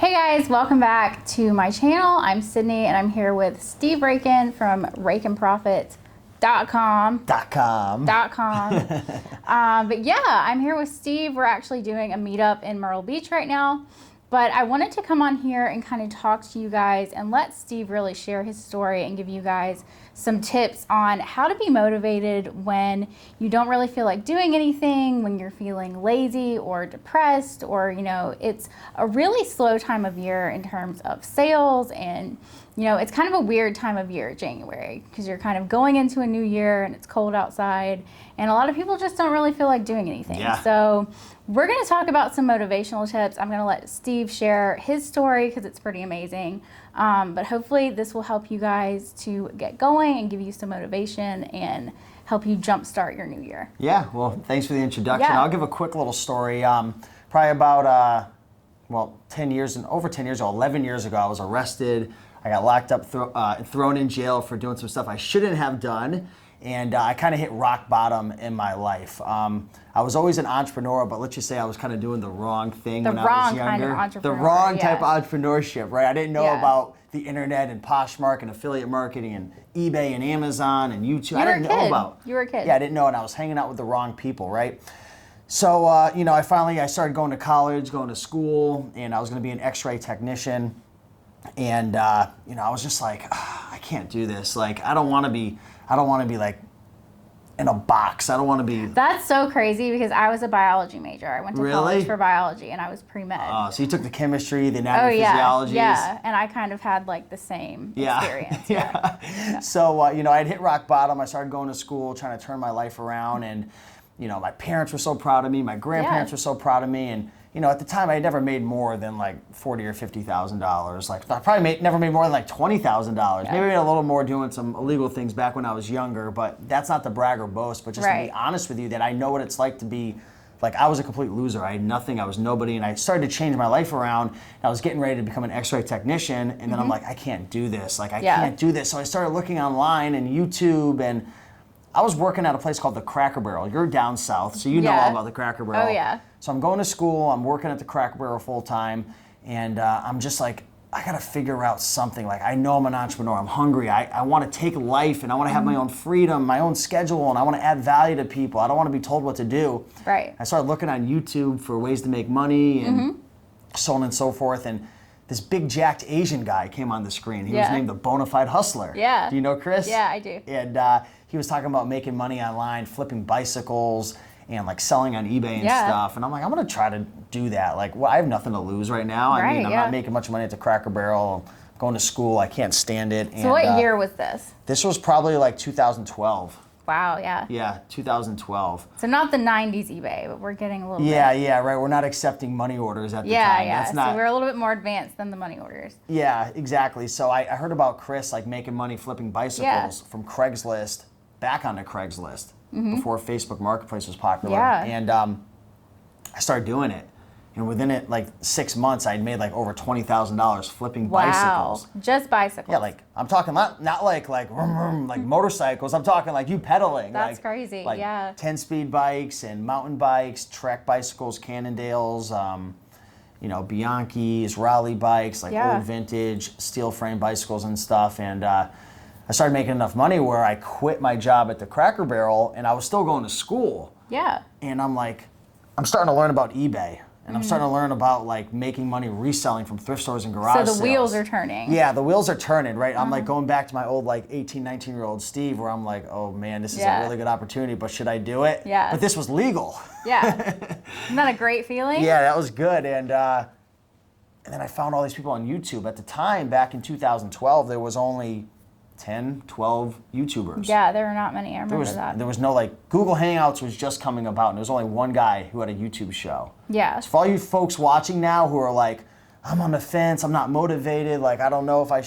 Hey guys, welcome back to my channel. I'm Sydney and I'm here with Steve Raiken from RaikenProfit.com. But yeah, I'm here with Steve. We're actually doing a meetup in Myrtle Beach right now. But I wanted to come on here and kind of talk to you guys and let Steve really share his story and give you guys some tips on how to be motivated when you don't really feel like doing anything, when you're feeling lazy or depressed, or, you know, it's a really slow time of year in terms of sales. And, you know, it's kind of a weird time of year, January, because you're kind of going into a new year and it's cold outside. And a lot of people just don't really feel like doing anything. Yeah. So we're going to talk about some motivational tips. I'm going to let Steve share his story because it's pretty amazing. But hopefully this will help you guys to get going and give you some motivation and help you jumpstart your new year. Yeah, well, thanks for the introduction. Yeah. I'll give a quick little story. Probably about, 10 years, over 10 years ago, 11 years ago, I was arrested. I got locked up, thrown in jail for doing some stuff I shouldn't have done. And I kind of hit rock bottom in my life. I was always an entrepreneur, but let's just say I was kind of doing the wrong thing when I was younger. Kind of entrepreneur, the wrong type of entrepreneurship, right? I didn't know Yeah. about the internet and Poshmark and affiliate marketing and eBay and Amazon and YouTube. I didn't know about. You were a kid. Yeah, I didn't know, and I was hanging out with the wrong people, right? So, I started going to college, going to school, and I was going to be an X-ray technician. And, I was just like, I can't do this. Like, I don't want to be like in a box. I don't want to be. That's so crazy because I was a biology major. I went to college for biology and I was pre-med. So you took the chemistry, the anatomy, physiology. Yeah, and I kind of had like the same experience. Yeah. So, I'd hit rock bottom. I started going to school, trying to turn my life around. And, my parents were so proud of me. My grandparents were so proud of me. And, at the time, I had never made more than like $40,000 or $50,000. Like, I probably never made more than like $20,000. Yeah. Maybe I made a little more doing some illegal things back when I was younger. But that's not to brag or boast. But just to be honest with you, that I know what it's like to be. Like, I was a complete loser. I had nothing. I was nobody. And I started to change my life around. And I was getting ready to become an X-ray technician. And then I'm like, I can't do this. Like, I can't do this. So I started looking online and YouTube. And I was working at a place called the Cracker Barrel. You're down south, so you know all about the Cracker Barrel. Oh, yeah. So I'm going to school. I'm working at the Cracker Barrel full time. And I'm just like, I got to figure out something. Like, I know I'm an entrepreneur. I'm hungry. I want to take life, and I want to have my own freedom, my own schedule, and I want to add value to people. I don't want to be told what to do. Right. I started looking on YouTube for ways to make money and so on and so forth. And this big jacked Asian guy came on the screen. He was named the Bonafide Hustler. Yeah. Do you know Chris? Yeah, I do. And he was talking about making money online, flipping bicycles, and like selling on eBay and stuff. And I'm like, I'm gonna try to do that. Like, well, I have nothing to lose right now. I mean, I'm not making much money at the Cracker Barrel. I'm going to school. I can't stand it. So what year was this? This was probably like 2012. Wow, yeah. Yeah, 2012. So not the 90s eBay, but we're getting a little bit. Yeah, right. We're not accepting money orders at the time. Yeah, That's not, so we're a little bit more advanced than the money orders. Yeah, exactly. So I heard about Chris like making money flipping bicycles from Craigslist back onto Craigslist before Facebook Marketplace was popular. Yeah. And I started doing it. And within it, like 6 months, I'd made like over $20,000 flipping bicycles. Just bicycles. Yeah, like I'm talking not like motorcycles. I'm talking like you pedaling. That's crazy. Like yeah. 10-speed bikes and mountain bikes, trek bicycles, Cannondales, Bianchis, Raleigh bikes, like old vintage steel frame bicycles and stuff. And I started making enough money where I quit my job at the Cracker Barrel, and I was still going to school. Yeah. And I'm starting to learn about eBay. And I'm starting to learn about like making money reselling from thrift stores and garage sales. So the wheels are turning. Yeah, the wheels are turning, right? I'm like going back to my old like 18, 19-year-old Steve, where I'm like, oh man, this is a really good opportunity, but should I do it? Yeah. But this was legal. Yeah. Isn't that a great feeling? Yeah, that was good. And then I found all these people on YouTube. At the time, back in 2012, there was only 10, 12 YouTubers. Yeah, there were not many. I remember that. There was no like, Google Hangouts was just coming about, and there was only one guy who had a YouTube show. Yeah. So for all you folks watching now who are like, I'm on the fence, I'm not motivated, like I don't know if I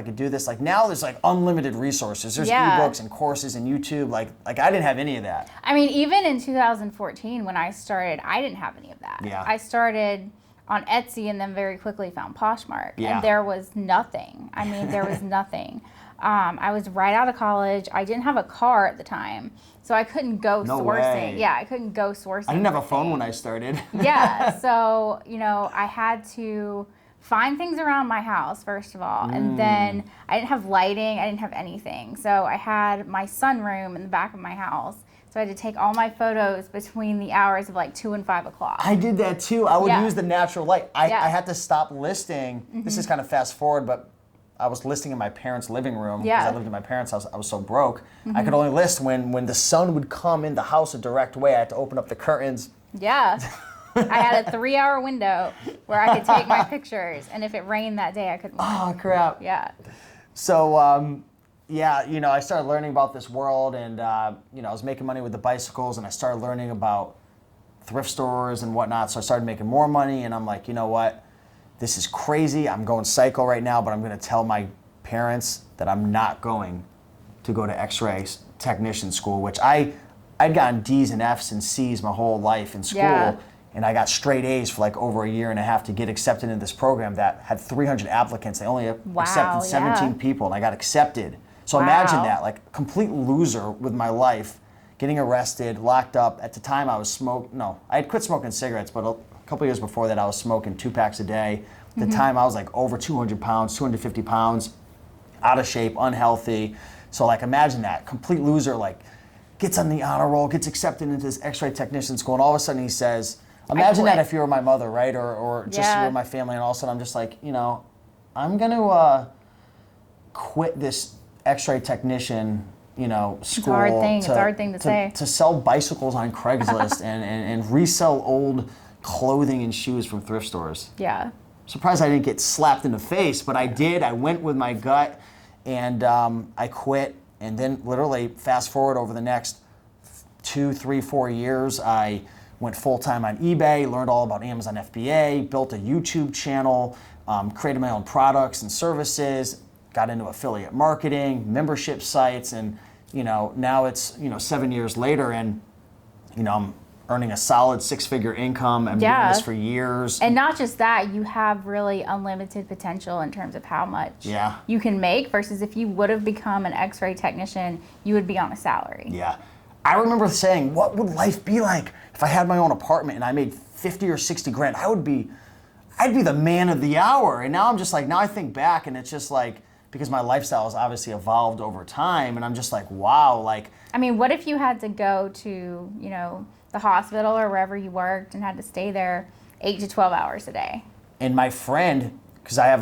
could do this. Like now there's like unlimited resources. There's ebooks and courses and YouTube. Like I didn't have any of that. I mean, even in 2014 when I started, I didn't have any of that. Yeah. I started on Etsy and then very quickly found Poshmark. Yeah. And there was nothing. I mean, there was nothing. I was right out of college. I didn't have a car at the time, so I couldn't go No sourcing. way. Yeah, I couldn't go sourcing. I didn't have a phone when I started. Yeah, so, I had to find things around my house, first of all. And then I didn't have lighting. I didn't have anything. So I had my sunroom in the back of my house. So I had to take all my photos between the hours of like 2 and 5 o'clock. I did that too. I would Yeah. use the natural light. I Yeah. had to stop listing. This is kind of fast forward, but I was listing in my parents' living room because Yeah. I lived in my parents' house. I was so broke. I could only list when the sun would come in the house a direct way. I had to open up the curtains. Yeah. I had a 3-hour window where I could take my pictures. And if it rained that day, I couldn't. Oh, crap. Yeah. So, yeah, you know, I started learning about this world, and, you know, I was making money with the bicycles, and I started learning about thrift stores and whatnot. So I started making more money, and I'm like, you know what? This is crazy. I'm going psycho right now, but I'm going to tell my parents that I'm not going to go to X-ray technician school, which I'd gotten D's and F's and C's my whole life in school. Yeah. And I got straight A's for like over a year and a half to get accepted into this program that had 300 applicants. They only accepted 17 people, and I got accepted. So imagine that, like complete loser with my life, getting arrested, locked up. At the time I was I had quit smoking cigarettes, but a couple years before that I was smoking 2 packs a day. At the time I was like over 200 pounds, 250 pounds, out of shape, unhealthy. So like imagine that, complete loser, like gets on the honor roll, gets accepted into this X-ray technician school, and all of a sudden he says, imagine that if you were my mother, right? Or just you were my family, and all of a sudden I'm just like, you know, I'm gonna quit this X-ray technician, you know, school. It's a hard thing to say. To sell bicycles on Craigslist and resell old clothing and shoes from thrift stores. Yeah. Surprised I didn't get slapped in the face, but I did. I went with my gut, and I quit. And then literally fast forward over the next 2, 3, 4 years, I went full-time on eBay, learned all about Amazon FBA, built a YouTube channel, created my own products and services, got into affiliate marketing, membership sites, and you know, now it's, you know, 7 years later, and you know, I'm earning a solid 6-figure income. I've been doing this for years. And not just that, you have really unlimited potential in terms of how much you can make versus if you would have become an X-ray technician, you would be on a salary. Yeah. I remember saying, what would life be like if I had my own apartment and I made 50 or 60 grand? I'd be the man of the hour. And now I'm just like, now I think back, and it's just like, because my lifestyle has obviously evolved over time, and I'm just like, wow, like. I mean, what if you had to go to, you know, the hospital or wherever you worked and had to stay there 8 to 12 hours a day? And my friend, because I've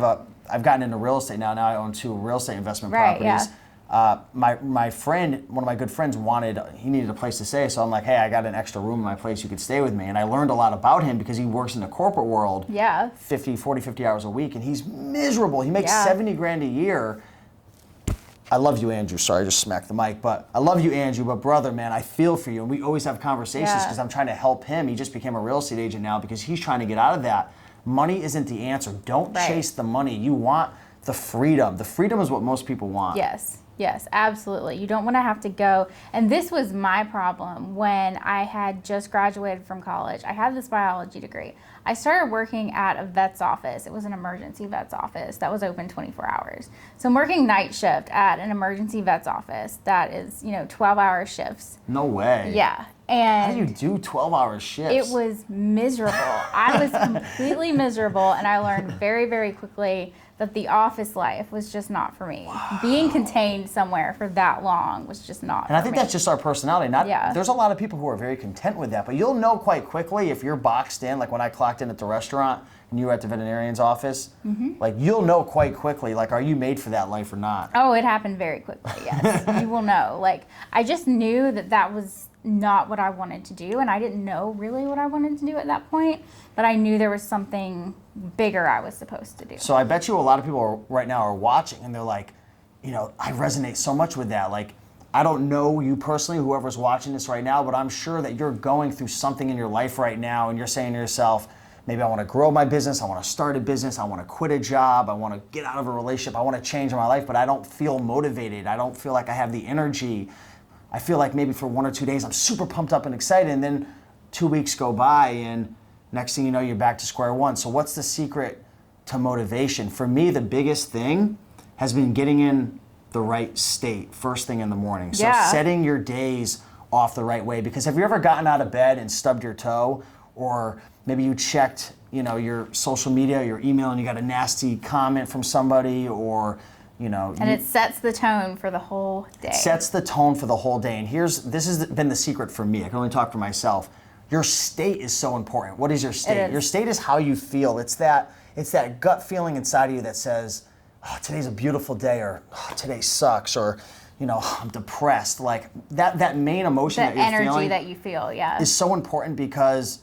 gotten into real estate now. Now I own 2 real estate investment properties. Yeah. My friend, one of my good friends, he needed a place to stay. So I'm like, hey, I got an extra room in my place. You could stay with me. And I learned a lot about him because he works in the corporate world. Yeah. 50 hours a week. And he's miserable. He makes 70 grand a year. I love you, Andrew. Sorry, I just smacked the mic. But I love you, Andrew. But brother, man, I feel for you. And we always have conversations because I'm trying to help him. He just became a real estate agent now because he's trying to get out of that. Money isn't the answer. Don't chase the money. You want the freedom. The freedom is what most people want. Yes, absolutely. You don't want to have to go. And this was my problem when I had just graduated from college. I had this biology degree. I started working at a vet's office. It was an emergency vet's office that was open 24 hours. So I'm working night shift at an emergency vet's office that is, 12-hour shifts. No way. Yeah. And how do you do 12-hour shifts? It was miserable. I was completely miserable, and I learned very, very quickly that the office life was just not for me. Wow. Being contained somewhere for that long was just not for me. And I think that's just our personality. There's a lot of people who are very content with that, but you'll know quite quickly if you're boxed in, like when I clocked in at the restaurant and you were at the veterinarian's office, like you'll know quite quickly, like, are you made for that life or not? Oh, it happened very quickly, yes. You will know. Like, I just knew that was not what I wanted to do, and I didn't know really what I wanted to do at that point, but I knew there was something bigger I was supposed to do. So I bet you a lot of people right now are watching and they're like, I resonate so much with that. Like, I don't know you personally, whoever's watching this right now, but I'm sure that you're going through something in your life right now and you're saying to yourself, maybe I want to grow my business, I want to start a business, I want to quit a job, I want to get out of a relationship, I want to change my life, but I don't feel motivated. I don't feel like I have the energy. I feel like maybe for 1 or 2 days I'm super pumped up and excited, and then 2 weeks go by and next thing you know, you're back to square one. So what's the secret to motivation? For me, the biggest thing has been getting in the right state first thing in the morning. So setting your days off the right way. Because have you ever gotten out of bed and stubbed your toe or maybe you checked, your social media, your email, and you got a nasty comment from somebody, or, And it sets the tone for the whole day. Sets the tone for the whole day. And this has been the secret for me. I can only talk for myself. Your state is so important. What is your state? Your state is how you feel. It's that gut feeling inside of you that says, oh, today's a beautiful day, or oh, today sucks, or I'm depressed. Like that main emotion that you're feeling. The energy that you feel, yeah. Is so important, because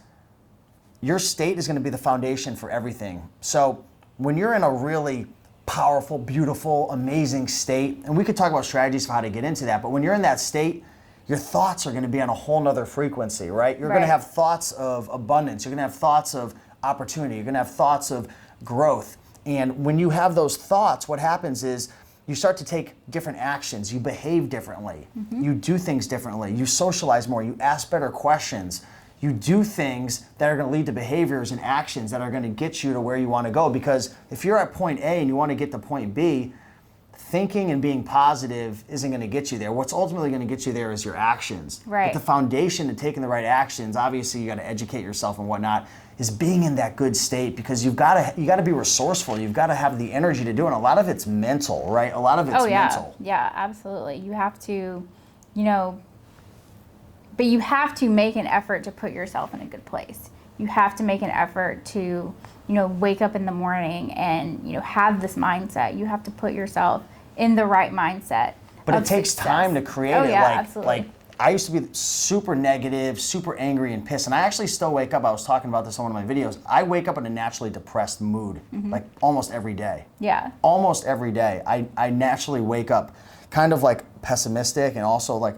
your state is going to be the foundation for everything. So when you're in a really powerful, beautiful, amazing state, and we could talk about strategies for how to get into that, but when you're in that state, your thoughts are going to be on a whole nother frequency, right? You're going to have thoughts of abundance. You're going to have thoughts of opportunity. You're going to have thoughts of growth. And when you have those thoughts, what happens is you start to take different actions. You behave differently. You do things differently. You socialize more. You ask better questions. You do things that are going to lead to behaviors and actions that are going to get you to where you want to go. Because if you're at point A and you want to get to point B, thinking and being positive isn't going to get you there. What's ultimately going to get you there is your actions. Right. But the foundation to taking the right actions, obviously you got to educate yourself and whatnot, is being in that good state, because you got to be resourceful. You've got to have the energy to do it. And a lot of it's mental, right? A lot of it's mental. Yeah, absolutely. You have to, but you have to make an effort to put yourself in a good place. You have to make an effort to, wake up in the morning and, have this mindset. You have to put yourself in the right mindset. But it takes time to create it. Yeah, absolutely. Like I used to be super negative, super angry and pissed. And I actually still wake up. I was talking about this on one of my videos. I wake up in a naturally depressed mood, like almost every day. Yeah. Almost every day. I naturally wake up kind of like pessimistic, and also like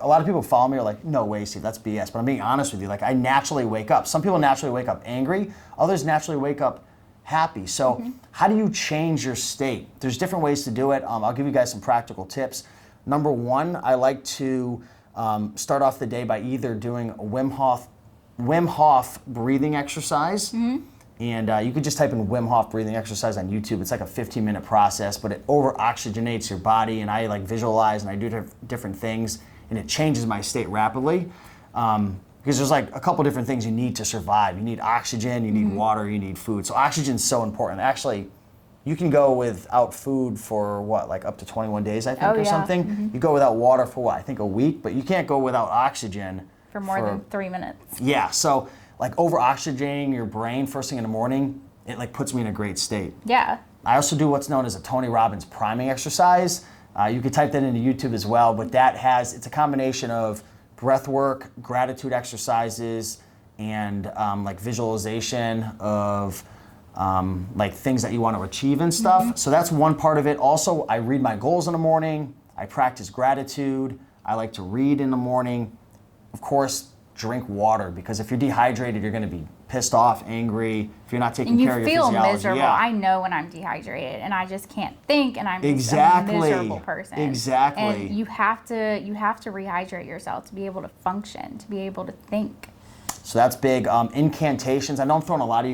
a lot of people follow me are like, no way, Steve, that's BS. But I'm being honest with you. Like I naturally wake up. Some people naturally wake up angry. Others naturally wake up happy. So how do you change your state? There's different ways to do it. I'll give you guys some practical tips. Number one, I like to start off the day by either doing a Wim Hof breathing exercise. And you could just type in Wim Hof breathing exercise on YouTube. It's like a 15-minute process, but it over-oxygenates your body, and I like visualize and I do different things, and it changes my state rapidly. Because there's like a couple different things you need to survive. You need oxygen, you need water, you need food. So oxygen's so important. Actually, you can go without food for what, like up to 21 days, I think, or something. You go without water for what, I think a week, but you can't go without oxygen for more than 3 minutes. Yeah, so like over oxygenating your brain first thing in the morning, it like puts me in a great state. Yeah. I also do what's known as a Tony Robbins priming exercise. You could type that into YouTube as well, but it's a combination of breath work, gratitude exercises, and like visualization of like things that you want to achieve and stuff. So that's one part of it. Also, I read my goals in the morning. I practice gratitude. I like to read in the morning. Of course, drink water, because if you're dehydrated, you're going to be pissed off, angry, if you're not taking care of your physiology. And you feel miserable. Yeah. I know when I'm dehydrated and I just can't think, and I'm just a miserable person. Exactly. And you have to rehydrate yourself to be able to function, to be able to think. So that's big. Incantations. I know I'm throwing a lot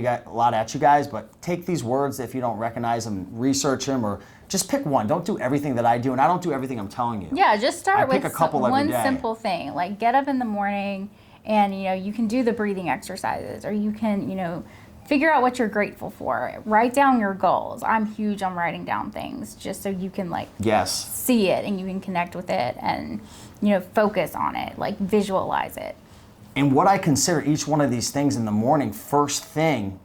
at you guys, but take these words if you don't recognize them, research them, or just pick one. Don't do everything that I do, and I don't do everything I'm telling you. Yeah, just start with a couple one simple thing. Like get up in the morning, and you can do the breathing exercises, or you can figure out what you're grateful for. Write down your goals. I'm huge on writing down things, just so you can see it and you can connect with it and focus on it, like visualize it. And what I consider each one of these things in the morning, first thing,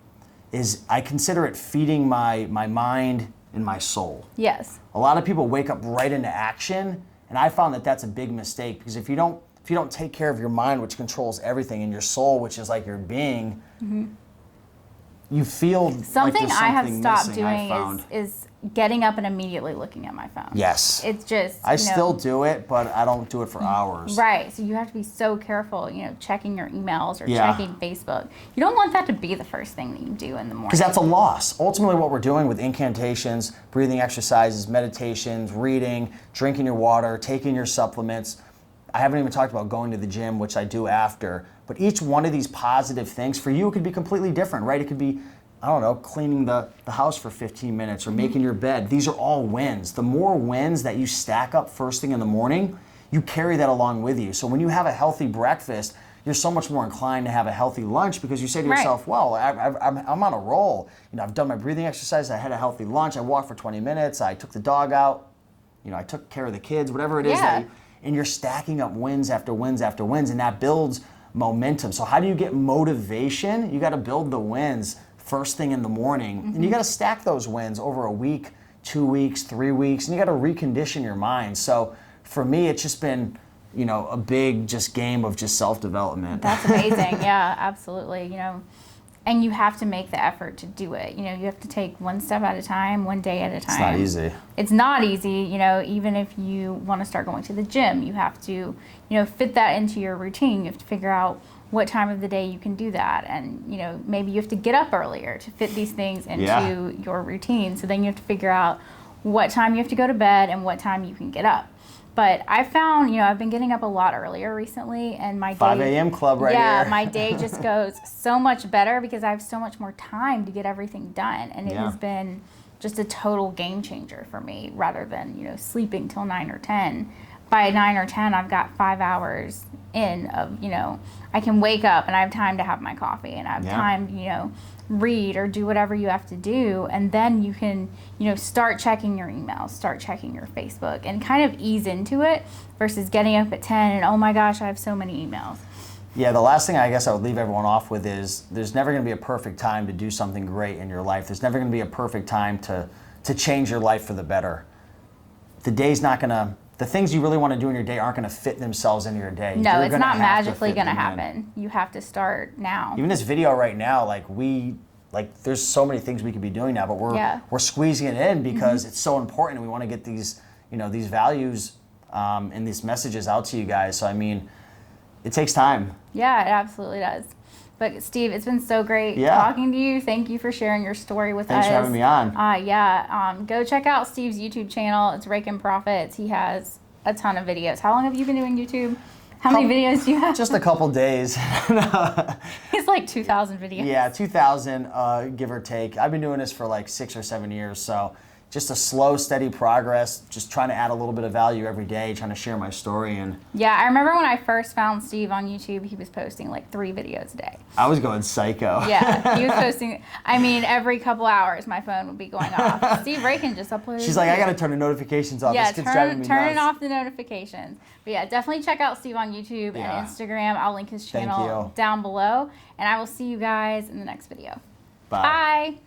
is I consider it feeding my mind and my soul. Yes. A lot of people wake up right into action, and I found that that's a big mistake, because if you don't take care of your mind, which controls everything, and your soul, which is like your being, you feel something like there's I have something stopped missing, doing is getting up and immediately looking at my phone. Yes. It's just I still do it, but I don't do it for hours. Right. So you have to be so careful, checking your emails or checking Facebook. You don't want that to be the first thing that you do in the morning. Because that's a loss. Ultimately, what we're doing with incantations, breathing exercises, meditations, reading, drinking your water, taking your supplements. I haven't even talked about going to the gym, which I do after. But each one of these positive things, for you, it could be completely different, right? It could be, I don't know, cleaning the house for 15 minutes or making your bed. These are all wins. The more wins that you stack up first thing in the morning, you carry that along with you. So when you have a healthy breakfast, you're so much more inclined to have a healthy lunch because you say to yourself, well, I'm on a roll. I've done my breathing exercise. I had a healthy lunch. I walked for 20 minutes. I took the dog out. I took care of the kids, whatever it is. And you're stacking up wins after wins after wins, and that builds momentum. So how do you get motivation? You got to build the wins first thing in the morning, and you got to stack those wins over a week, 2 weeks, 3 weeks, and you got to recondition your mind. So for me, it's just been, a big just game of just self-development. That's amazing. Yeah, absolutely. And you have to make the effort to do it. You have to take one step at a time, one day at a time. It's not easy. It's not easy. Even if you want to start going to the gym, you have to, fit that into your routine. You have to figure out what time of the day you can do that. And, maybe you have to get up earlier to fit these things into your routine. So then you have to figure out what time you have to go to bed and what time you can get up. But I found, I've been getting up a lot earlier recently, and my day, 5 a.m. club right here. Yeah, my day just goes so much better because I have so much more time to get everything done, and it has been just a total game changer for me rather than, sleeping till 9 or 10. By 9 or 10, I've got 5 hours in of, I can wake up and I have time to have my coffee and I have time to, read or do whatever you have to do, and then you can start checking your emails, start checking your Facebook, and kind of ease into it versus getting up at 10 and, oh my gosh, I have so many emails. Yeah, the last thing I guess I would leave everyone off with is there's never going to be a perfect time to do something great in your life. There's never going to be a perfect time to change your life for the better. The things you really want to do in your day aren't going to fit themselves into your day. No, it's not magically going to happen. You have to start now. Even this video right now, there's so many things we could be doing now, but we're squeezing it in because it's so important, and we want to get these values and these messages out to you guys. So it takes time. Yeah, it absolutely does. But Steve, it's been so great talking to you. Thank you for sharing your story with us. Thanks for having me on. Go check out Steve's YouTube channel. It's Raiken Profit. He has a ton of videos. How long have you been doing YouTube? How many videos do you have? Just a couple days. It's like 2,000 videos. Yeah, 2,000, give or take. I've been doing this for like 6 or 7 years, so just a slow, steady progress, just trying to add a little bit of value every day, trying to share my story. And yeah, I remember when I first found Steve on YouTube, he was posting like 3 videos a day. I was going psycho. Yeah, he was posting, every couple hours my phone would be going off. Steve Raiken just uploaded. She's like, I got to turn the notifications off. Yeah, this kid's driving me turn nuts. off the notifications. But yeah, definitely check out Steve on YouTube and Instagram. I'll link his channel down below. And I will see you guys in the next video. Bye. Bye.